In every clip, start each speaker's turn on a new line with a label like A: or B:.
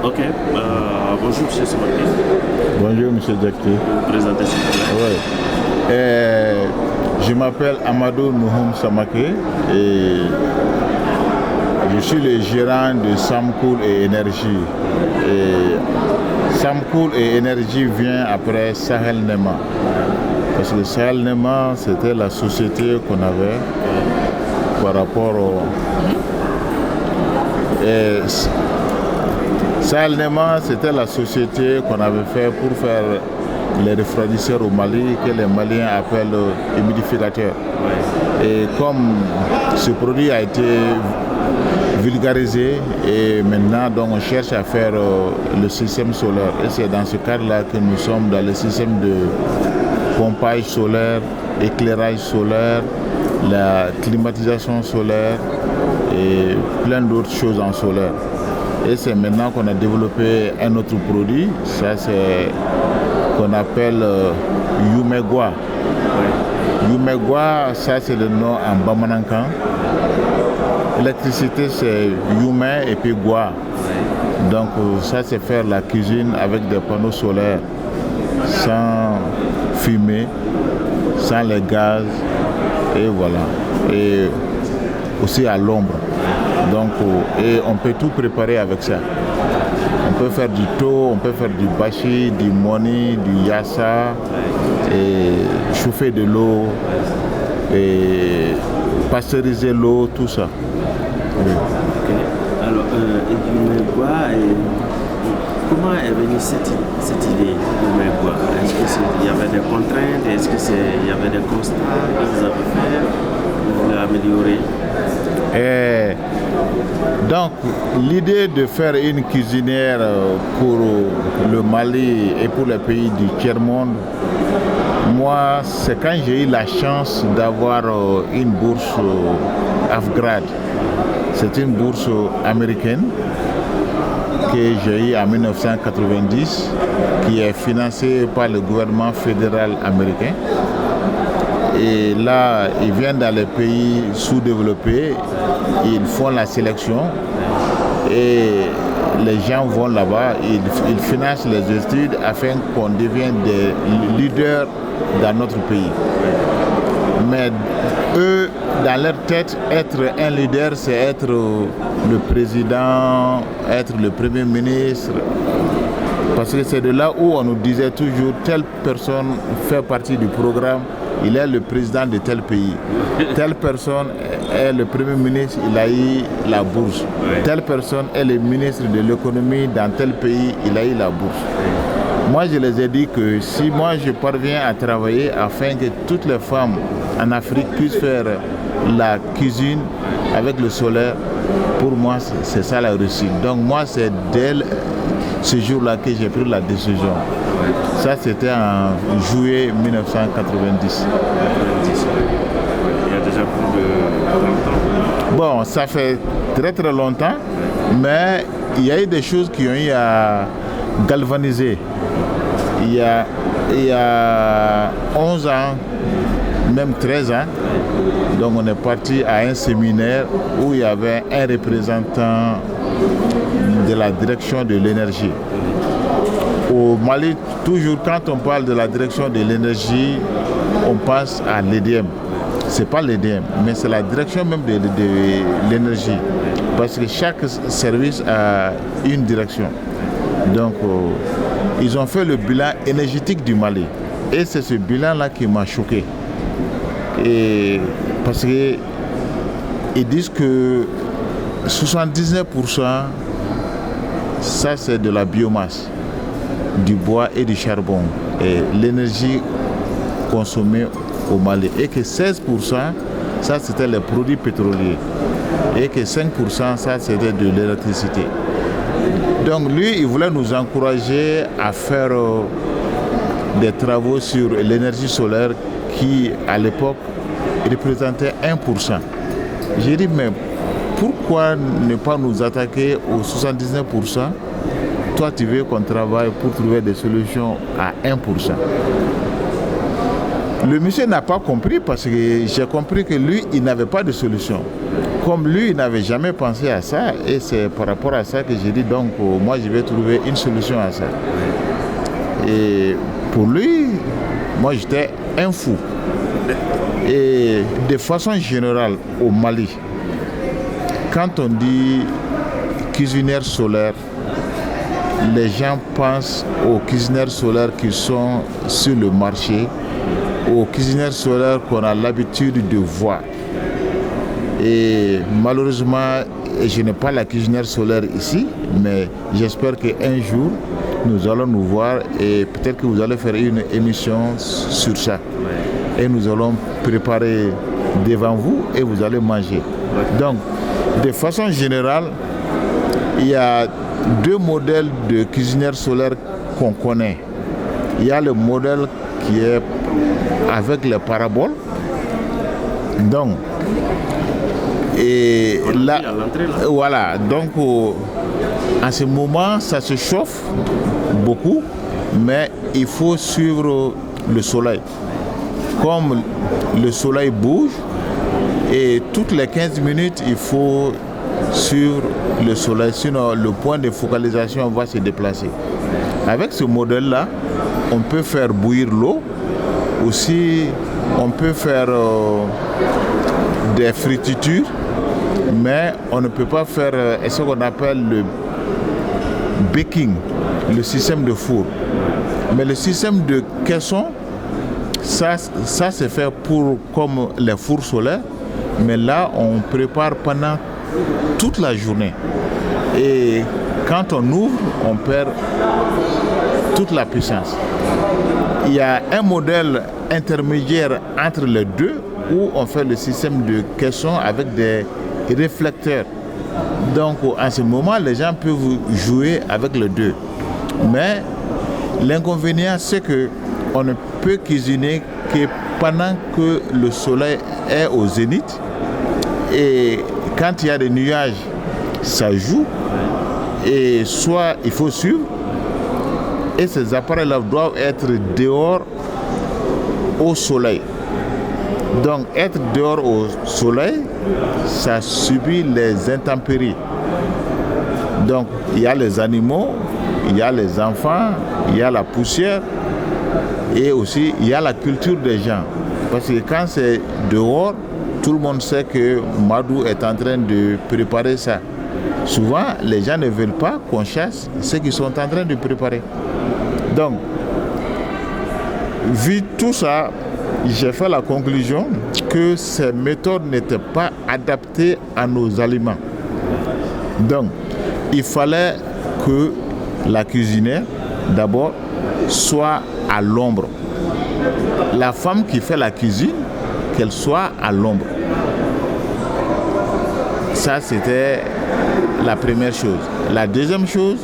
A: Ok, bonjour M. Samake.
B: Bonjour M. Diakité.
A: Vous vous présentez s'il vous plaît.
B: Oui. Je m'appelle Amadou Nouhoum Samake et je suis le gérant de Samcool et Énergie. Et Samcool et Énergie vient après Sahel Nema. Parce que Sahel Nema, c'était la société qu'on avait par rapport au... Sahel Nema, c'était la société qu'on avait fait pour faire les refroidisseurs au Mali, que les Maliens appellent humidificateurs. Et comme ce produit a été vulgarisé et maintenant donc on cherche à faire le système solaire. Et c'est dans ce cadre-là que nous sommes dans le système de pompage solaire, éclairage solaire, la climatisation solaire et plein d'autres choses en solaire. Et c'est maintenant qu'on a développé un autre produit, ça c'est qu'on appelle Yumegwa. Yumegwa, ça c'est le nom en Bamanankan. L'électricité c'est Yume et puis Gwa. Donc ça c'est faire la cuisine avec des panneaux solaires, sans fumée, sans les gaz, et voilà. Et aussi à l'ombre. Donc, et on peut tout préparer avec ça. On peut faire du thaw, on peut faire du bachi, du moni, du yassa, et chauffer de l'eau, et pasteuriser l'eau, tout ça. Oui.
A: Okay. Alors, comment est venue cette idée de Est-ce qu'il y avait des contraintes? Est-ce qu'il y avait des constats que vous avez fait pour l'améliorer?
B: Donc, l'idée de faire une cuisinière pour le Mali et pour les pays du tiers-monde, moi, c'est quand j'ai eu la chance d'avoir une bourse Afgrad. C'est une bourse américaine que j'ai eue en 1990, qui est financée par le gouvernement fédéral américain. Et là, ils viennent dans les pays sous-développés, ils font la sélection et les gens vont là-bas, ils financent les études afin qu'on devienne des leaders dans notre pays. Mais eux, dans leur tête, être un leader, c'est être le président, être le premier ministre. Parce que c'est de là où on nous disait toujours, telle personne fait partie du programme, il est le président de tel pays. Telle personne est le premier ministre, il a eu la bourse. Telle personne est le ministre de l'économie dans tel pays, il a eu la bourse. Moi, je les ai dit que si moi je parviens à travailler afin que toutes les femmes en Afrique puissent faire la cuisine avec le solaire, pour moi, c'est ça la réussite. Donc moi, c'est dès ce jour-là que j'ai pris la décision. Ça, c'était en juillet 1990.
A: Il y a déjà plus de 30 ans.
B: Bon, ça fait très très longtemps, mais il y a eu des choses qui ont eu à galvaniser. Il y a 11 ans, même 13 ans, donc on est parti à un séminaire où il y avait un représentant de la direction de l'énergie. Au Mali, toujours quand on parle de la direction de l'énergie, on pense à l'EDM. Ce n'est pas l'EDM, mais c'est la direction même de l'énergie. Parce que chaque service a une direction. Donc, ils ont fait le bilan énergétique du Mali. Et c'est ce bilan-là qui m'a choqué. Et parce qu'ils disent que 79%, ça c'est de la biomasse, du bois et du charbon, et l'énergie consommée au Mali. Et que 16%, ça c'était les produits pétroliers. Et que 5%, ça c'était de l'électricité. Donc lui, il voulait nous encourager à faire des travaux sur l'énergie solaire qui, à l'époque, représentait 1%. J'ai dit, mais pourquoi ne pas nous attaquer aux 79%? Toi, tu veux qu'on travaille pour trouver des solutions à 1%. Le monsieur n'a pas compris parce que j'ai compris que lui, il n'avait pas de solution. Comme lui, il n'avait jamais pensé à ça, et c'est par rapport à ça que j'ai dit, donc moi je vais trouver une solution à ça. Et pour lui, moi j'étais un fou. Et de façon générale, au Mali, quand on dit cuisinière solaire, les gens pensent aux cuisinières solaires qui sont sur le marché, aux cuisinières solaires qu'on a l'habitude de voir. Et malheureusement, je n'ai pas la cuisinière solaire ici, mais j'espère qu'un jour, nous allons nous voir et peut-être que vous allez faire une émission sur ça. Et nous allons préparer devant vous et vous allez manger. Donc, de façon générale, il y a deux modèles de cuisinières solaires qu'on connaît. Il y a le modèle qui est avec les paraboles. Donc, et là, voilà, donc en ce moment, ça se chauffe beaucoup, mais il faut suivre le soleil. Comme le soleil bouge, et toutes les 15 minutes, il faut suivre le soleil, sinon le point de focalisation va se déplacer. Avec ce modèle-là, on peut faire bouillir l'eau. Aussi, on peut faire des fritures, mais on ne peut pas faire ce qu'on appelle le baking, le système de four. Mais le système de caisson, ça c'est fait pour comme les fours solaires, mais là on prépare pendant toute la journée. Et quand on ouvre, on perd toute la puissance. Il y a un modèle intermédiaire entre les deux où on fait le système de caisson avec des réflecteurs. Donc en ce moment, les gens peuvent jouer avec les deux. Mais l'inconvénient, c'est qu'on ne peut cuisiner que pendant que le soleil est au zénith. Et quand il y a des nuages, ça joue. Et soit il faut suivre, et ces appareils-là doivent être dehors au soleil. Donc être dehors au soleil, ça subit les intempéries. Donc il y a les animaux, il y a les enfants, il y a la poussière et aussi il y a la culture des gens. Parce que quand c'est dehors, tout le monde sait que Madou est en train de préparer ça. Souvent, les gens ne veulent pas qu'on chasse ce qu'ils sont en train de préparer. Donc, vu tout ça, j'ai fait la conclusion que ces méthodes n'étaient pas adaptées à nos aliments. Donc, il fallait que la cuisinière, d'abord, soit à l'ombre. La femme qui fait la cuisine, qu'elle soit à l'ombre. Ça, c'était la première chose. La deuxième chose,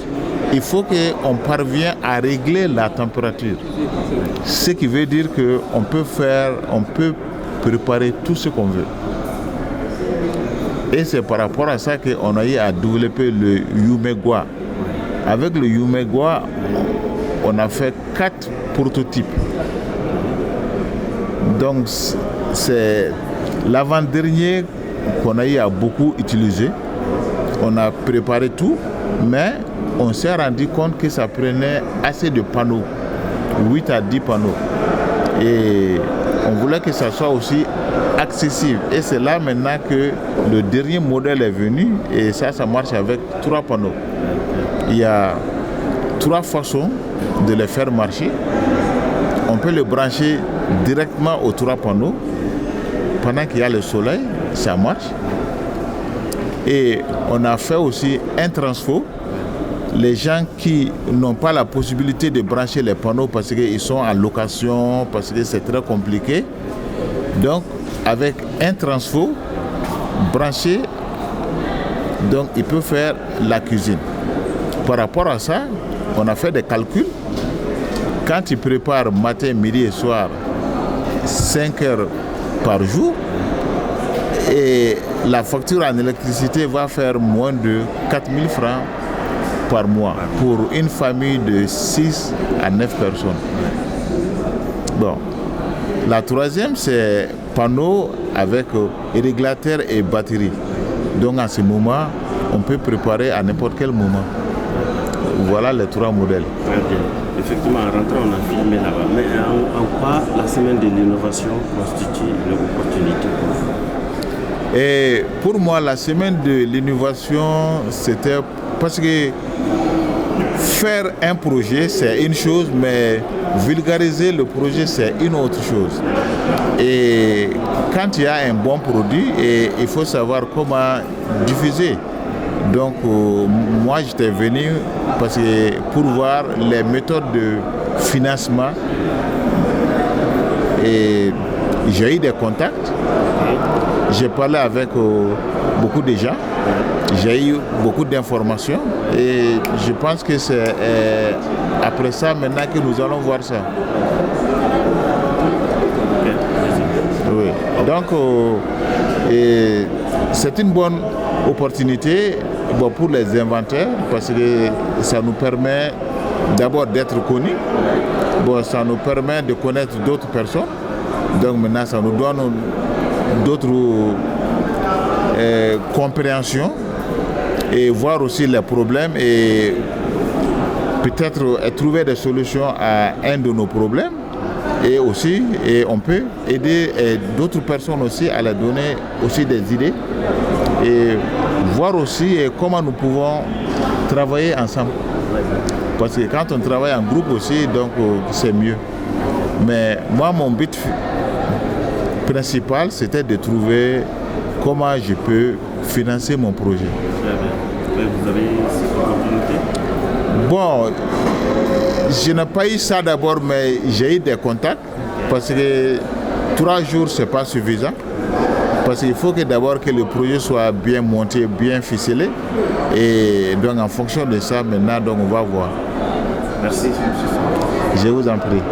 B: il faut qu'on parvienne à régler la température. Ce qui veut dire qu'on peut préparer tout ce qu'on veut. Et c'est par rapport à ça qu'on a eu à développer le Yumegwa. Avec le Yumegwa, on a fait 4 prototypes. Donc, c'est l'avant-dernier qu'on a eu à beaucoup utiliser. On a préparé tout, mais on s'est rendu compte que ça prenait assez de panneaux, 8 à 10 panneaux. Et on voulait que ça soit aussi accessible. Et c'est là maintenant que le dernier modèle est venu et ça marche avec 3 panneaux. Il y a 3 façons de les faire marcher. On peut le brancher directement aux 3 panneaux. Pendant qu'il y a le soleil, ça marche. Et on a fait aussi un transfo. Les gens qui n'ont pas la possibilité de brancher les panneaux parce qu'ils sont en location, parce que c'est très compliqué. Donc, avec un transfo branché, donc il peut faire la cuisine. Par rapport à ça, on a fait des calculs. Quand il prépare matin, midi et soir, 5 heures par jour, et la facture en électricité va faire moins de 4 000 francs par mois pour une famille de 6 à 9 personnes. Bon. La troisième, c'est panneau avec régulateur et batterie. Donc à ce moment, on peut préparer à n'importe quel moment. Voilà les 3 modèles.
A: Très bien. Effectivement, en rentrant, on a filmé là-bas. Mais en quoi la semaine de l'innovation constitue une opportunité pour vous?
B: Et pour moi, la semaine de l'innovation, c'était parce que faire un projet, c'est une chose, mais vulgariser le projet, c'est une autre chose. Et quand il y a un bon produit, et il faut savoir comment diffuser. Donc, moi, j'étais venu parce que pour voir les méthodes de financement. Et j'ai eu des contacts. J'ai parlé avec beaucoup de gens. J'ai eu beaucoup d'informations. Et je pense que c'est après ça, maintenant, que nous allons voir ça. Oui. Donc, c'est une bonne opportunité pour les inventeurs parce que ça nous permet d'abord d'être connus. Ça nous permet de connaître d'autres personnes. Donc maintenant, ça nous donne d'autres compréhensions et voir aussi les problèmes et peut-être trouver des solutions à un de nos problèmes. Et aussi, on peut aider d'autres personnes aussi à leur donner aussi des idées et voir aussi comment nous pouvons travailler ensemble. Parce que quand on travaille en groupe aussi, donc c'est mieux. Mais moi, mon but principal, c'était de trouver comment je peux financer mon projet.
A: Vous avez cette opportunité?
B: Bon, je n'ai pas eu ça d'abord, mais j'ai eu des contacts parce que 3 jours, ce n'est pas suffisant. Parce qu'il faut que d'abord que le projet soit bien monté, bien ficelé. Et donc en fonction de ça, maintenant, donc, on va voir.
A: Merci, M.
B: Je vous en prie.